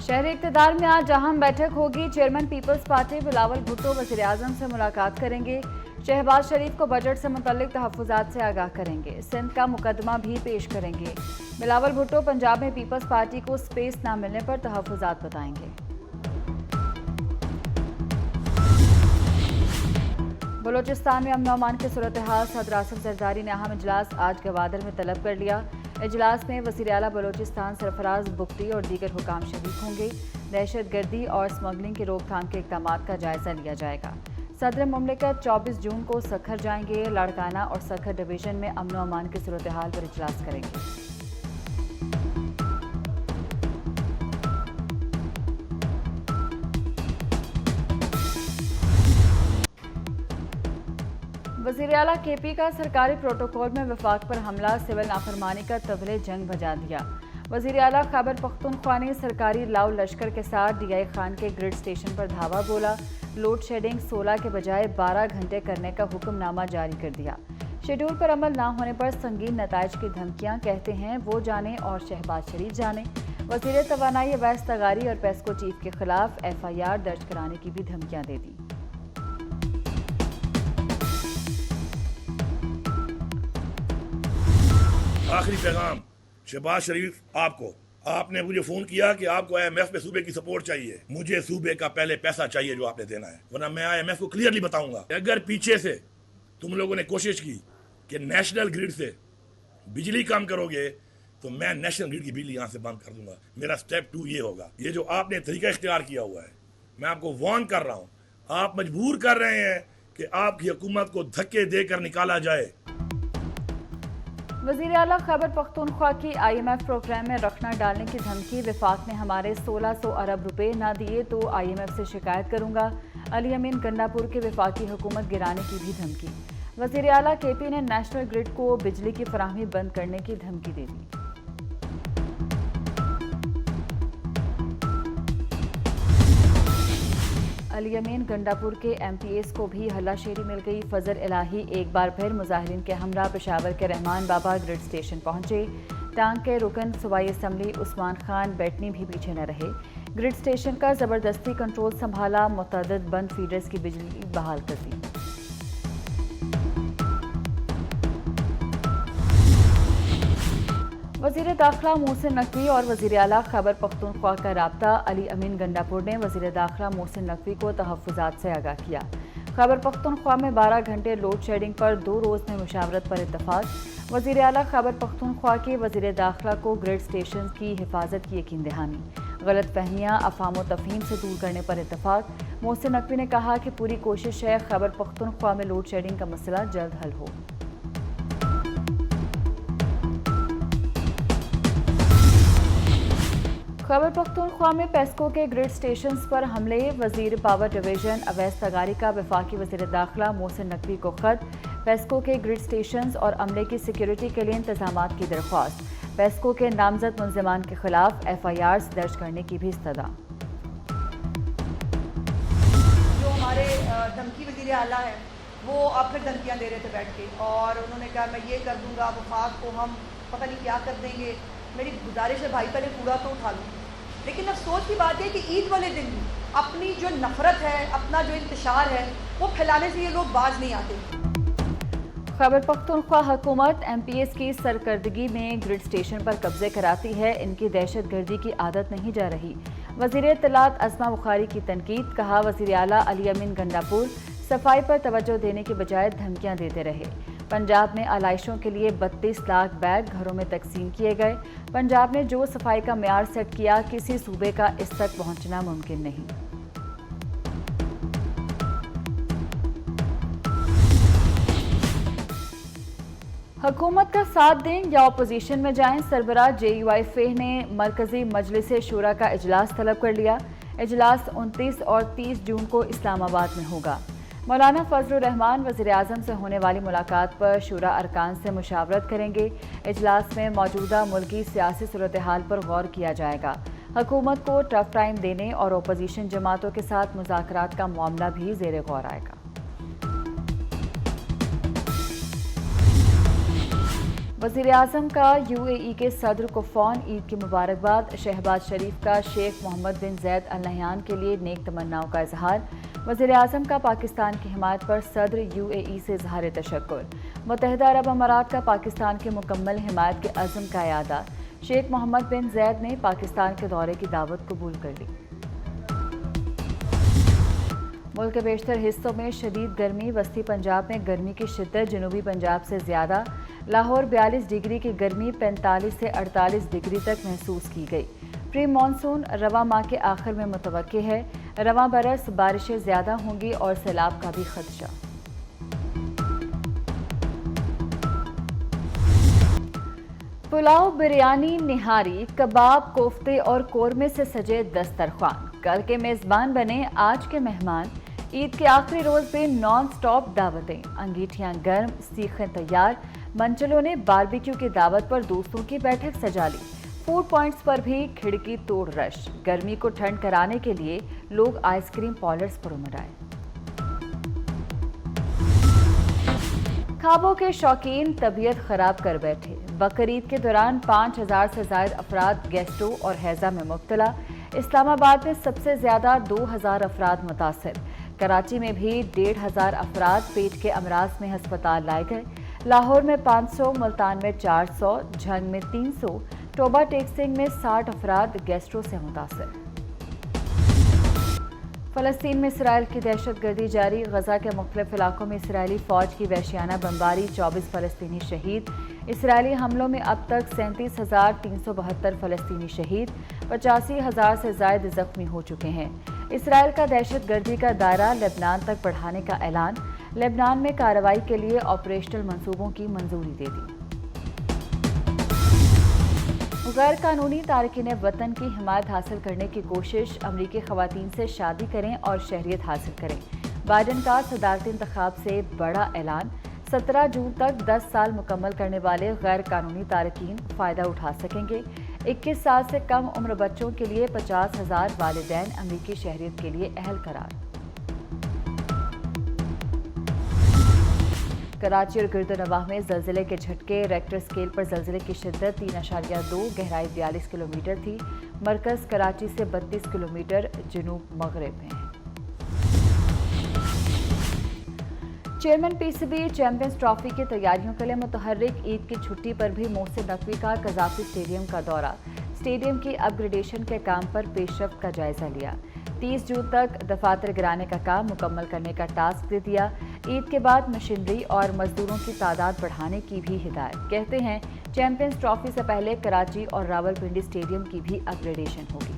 शहरी इक़्तिदार में आज अहम बैठक होगी। Chairman Peoples Party Bilawal Bhutto वज़ीर आज़म से मुलाकात करेंगे। शहबाज शरीफ को बजट से मुतल्लिक तहफ़्फ़ुज़ात से आगाह करेंगे। सिंध का मुकदमा भी पेश करेंगे। बिलावल भुट्टो पंजाब में पीपल्स पार्टी को स्पेस न मिलने पर तहफ़्फ़ुज़ात बताएंगे। बलोचिस्तान में अमन अमान की सूरत हाल सदर आसिफ जरदारी ने अहम इजलास आज गवादर में तलब कर लिया। इजलास में वज़ीर आला बलोचिस्तान सरफराज बुख्ती और दीगर हुकाम शरीक होंगे। दहशत गर्दी और स्मगलिंग की रोकथाम के इक़दामात का जायजा लिया जाएगा। सदर मुमलिकत 24 जून को सखर जाएंगे। लाड़काना और सखर डिवीज़न में अमन अमान की सूरत हाल पर इजलास करेंगे। वज़ीर आला KP का सरकारी प्रोटोकॉल में वफाक पर हमला सिविल नाफरमानी का तबले जंग भजा दिया। वज़ीर आला खैबर पख्तूनख्वा ने सरकारी लाव लश्कर के साथ DI खान के ग्रिड स्टेशन पर धावा बोला। लोड शेडिंग 16 के बजाय 12 घंटे करने का हुक्मनामा जारी कर दिया। शेड्यूल पर अमल ना होने पर संगीन नताइज की धमकियां, कहते हैं वो जाने और शहबाज शरीफ जाने। वज़ीर तवानाई अवैस तगारी और पेस्को चीफ के खिलाफ FIR दर्ज कराने की भी धमकियां दे दी। आखिरी पैगाम शहबाज शरीफ आपको, आपने मुझे फोन किया कि आपको IMF में सूबे की सपोर्ट चाहिए। मुझे सूबे का पहले पैसा चाहिए जो आपने देना है, वरना मैं IMF को क्लियरली बताऊंगा अगर पीछे से तुम लोगों ने कोशिश की कि नेशनल ग्रिड से बिजली कम करोगे तो मैं नेशनल ग्रिड की बिजली यहाँ से बंद कर दूंगा। मेरा स्टेप 2 ये होगा। ये जो आपने तरीका इख्तियार किया हुआ है, मैं आपको वार्न कर रहा हूँ, आप मजबूर कर रहे हैं कि आपकी हुकूमत को धक्के देकर निकाला जाए। वज़ीर आला खैबर पख्तूनख्वा की IMF प्रोग्राम में रखना डालने की धमकी। विफाक ने हमारे 1600 अरब रुपए ना दिए तो IMF से शिकायत करूंगा। अली अमीन गंडापुर की विफाकी हुकूमत गिराने की भी धमकी। वज़ीर आला KP ने नेशनल ग्रिड को बिजली की फराहमी बंद करने की धमकी दे दी। अली अमीन गंडापुर के MPs को भी हल्लाशेरी मिल गई। फजल इलाही एक बार फिर मुजाहिरीन के हमरा पेशावर के रहमान बाबा ग्रिड स्टेशन पहुंचे। टांग के रुकन सूबाई असम्बली उस्मान खान बैटनी भी पीछे न रहे। ग्रिड स्टेशन का ज़बरदस्ती कंट्रोल संभाला। मुतअद्दिद बंद फीडर्स की बिजली बहाल कर दी। वज़ीर दाखिला मोहसिन नकवी और वज़ीर आला खैबर पख्तूनख्वा का राब्ता। अली अमीन गंडापुर ने वज़ीर दाखिला मोहसिन नकवी को तहफ़्फ़ुज़ात से आगाह किया। खैबर पख्तूनख्वा में 12 घंटे लोड शेडिंग पर 2 रोज़ में मुशावरत पर इत्तफ़ाक़। वज़ीर आला खैबर पख्तूनख्वा के वज़ीर दाखिला को ग्रिड स्टेशन की हिफाजत की यकीन दहानी। गलत फहमियाँ अफ़ाम व तफ़हीम से दूर करने पर इत्तफ़ाक़। मोहसिन नकवी ने कहा कि पूरी कोशिश है खैबर पख्तूनख्वा में लोड शेडिंग का मसला जल्द हल हो। खैबर पख्तूनख्वा में पेस्को के ग्रिड स्टेशंस पर हमले। वज़ीर पावर डिवीज़न अवैस तगारी का वफाकी वज़ीर दाखिला मोहसिन नकवी को ख़त। पेस्को के ग्रिड स्टेशंस और अमले की सिक्योरिटी के लिए इंतजामात की दरख्वास्त। पेस्को के नामजद मुलज़िमान के खिलाफ FIRs दर्ज करने की भी इस्तदा। जो हमारे धमकी वज़ीर आला है वो अब फिर धमकियाँ दे रहे थे बैठ के, और उन्होंने कहा मैं ये कर दूंगा, वफाक को हम पता नहीं क्या कर देंगे। मेरी गुजारिश है भाई पहले कूड़ा तो उठा लूँ। लेकिन अफसोस की बात है कि ईद वाले दिन भी अपनी जो नफरत है, अपना जो इंतशार है, वो फैलाने से ये लोग बाज नहीं आते। खैबर पख्तूनख्वा हुकूमत MPs की सरकर्दगी में ग्रिड स्टेशन पर कब्जे कराती है। इनकी दहशत गर्दी की आदत नहीं जा रही। वज़ीर इत्तलात अज़मा बुखारी की तनकीद। कहा वज़ीर आला अली अमीन गंडापुर सफाई पर तवज्जो देने के बजाय धमकियां देते रहे। पंजाब में आलाइशों के लिए 32 लाख बैग घरों में तकसीम किए गए। पंजाब ने जो सफाई का मेयार सेट किया, किसी सूबे का इस तक पहुंचना मुमकिन नहीं। हुकूमत का साथ दें या अपोजिशन में जाएं, सरबराह JUI फेह ने मरकजी मजलिस शूरा का इजलास तलब कर लिया। इजलास 29 और 30 जून को इस्लामाबाद में होगा। मौलाना फजलुर रहमान वज़ीर आज़म से होने वाली मुलाकात पर शूरा अरकान से मुशावरत करेंगे। इजलास में मौजूदा मुल्की सियासी सूरत हाल पर गौर किया जाएगा। हुकूमत को टफ टाइम देने और अपोजिशन जमातों के साथ मुज़ाकरात का मामला भी ज़ेरे गौर आएगा। वज़ीर आज़म का UAE के सदर को फ़ोन, ईद की मुबारकबाद। शहबाज शरीफ का शेख मोहम्मद बिन ज़ैद अल नहयान के लिए नेक तमन्नाओं का इजहार। वज़ीर आज़म का पाकिस्तान की हिमायत पर सदर UAE से इजहार तशक्कुर। मुत्तहिदा अरब अमारात का पाकिस्तान की मुकम्मल हिमायत के अज़्म का यादा। शेख मोहम्मद बिन ज़ैद ने पाकिस्तान के दौरे की दावत कबूल कर ली। मुल्क के बेशतर हिस्सों में शदीद गर्मी। वस्ती पंजाब में गर्मी की शिद्दत जनूबी पंजाब से ज़्यादा। लाहौर 42 डिग्री की गर्मी 45 से 48 डिग्री तक महसूस की गई। प्री मानसून रवा माह के आखिर में मुतवक्की है। रवा बरस बारिशें ज़्यादा होंगी और सैलाब का भी खदशा। पुलाव, बिरयानी, निहारी, कबाब, कोफ्ते और कोरमे से सजे दस्तरख्वान। कल के मेज़बान बने आज के मेहमान। ईद के आखिरी रोज़ पे नॉन स्टॉप दावतें। अंगीठियां गर्म, सीखें तैयार। मंचलों ने बारबेक्यू की दावत पर दोस्तों की बैठक सजा ली। फूड पॉइंट्स पर भी खिड़की तोड़ रश। गर्मी को ठंड कराने के लिए लोग आइसक्रीम पार्लर्स पर उमड़ आए। ख्वाबों के शौकीन तबीयत खराब कर बैठे। बकरीद के दौरान 5000 से ज़ायद अफराद गैस्ट्रो और हैज़ा में मुब्तला। इस्लामाबाद में सबसे ज़्यादा 2000 अफराद मुतासर। कराची में भी 1500 अफराद पेट के अमराज में हस्पताल लाए गए। लाहौर में 500, मुल्तान में 400, झंग में 300, टोबा टेक्सिंग में 60 अफराद गैस्ट्रो से मुतासर। फ़लस्तीन में इसराइल की दहशत गर्दी जारी। गजा के मुख्तलिफ इलाकों में इसराइली फ़ौज की वहशियाना बमबारी, 24 फ़लस्तीनी शहीद। इसराइली हमलों में अब तक 37,372 फ़लस्तीनी शहीद, 85,000 से ज़ायद ज़ख्मी हो चुके हैं। इसराइल का दहशत गर्दी का दायरा लेबनान तक बढ़ाने का ऐलान। लेबनान में कार्रवाई के लिए ऑपरेशनल मंसूबों की मंजूरी दे दी। गैर कानूनी तारकीन वतन की हिमायत हासिल करने की कोशिश। अमरीकी ख़वातीन से शादी करें और शहरियत हासिल करें। बाइडन का सदारती इंतखाब से बड़ा ऐलान। 17 जून तक 10 साल मुकम्मल करने वाले गैर कानूनी तारकीन फ़ायदा उठा सकेंगे। 21 साल से कम उम्र बच्चों के लिए 50,000 वालिदैन अमरीकी शहरियत के लिए अहल करार। कराची और गिरदोनवाह में ज़लज़ले के झटके। रेक्टर स्केल पर ज़लज़ले की शिद्दत 3.2, गहराई 42 किलोमीटर थी। मरकज़ कराची से 32 किलोमीटर जनूब मगरिब में है। चेयरमैन PCB चैंपियंस ट्रॉफी की तैयारियों के लिए मुतहर्रिक। ईद की छुट्टी पर भी मोहसिन नकवी का कज़ाफ़ी स्टेडियम का दौरा। स्टेडियम की अपग्रेडेशन के काम पर पेशरफ्त का जायजा लिया। 30 जून तक दफातर गिराने का काम मुकम्मल करने का टास्क दे दिया। ईद के बाद मशीनरी और मजदूरों की तादाद बढ़ाने की भी हिदायत। कहते हैं चैंपियंस ट्रॉफी से पहले कराची और रावलपिंडी स्टेडियम की भी अपग्रेडेशन होगी।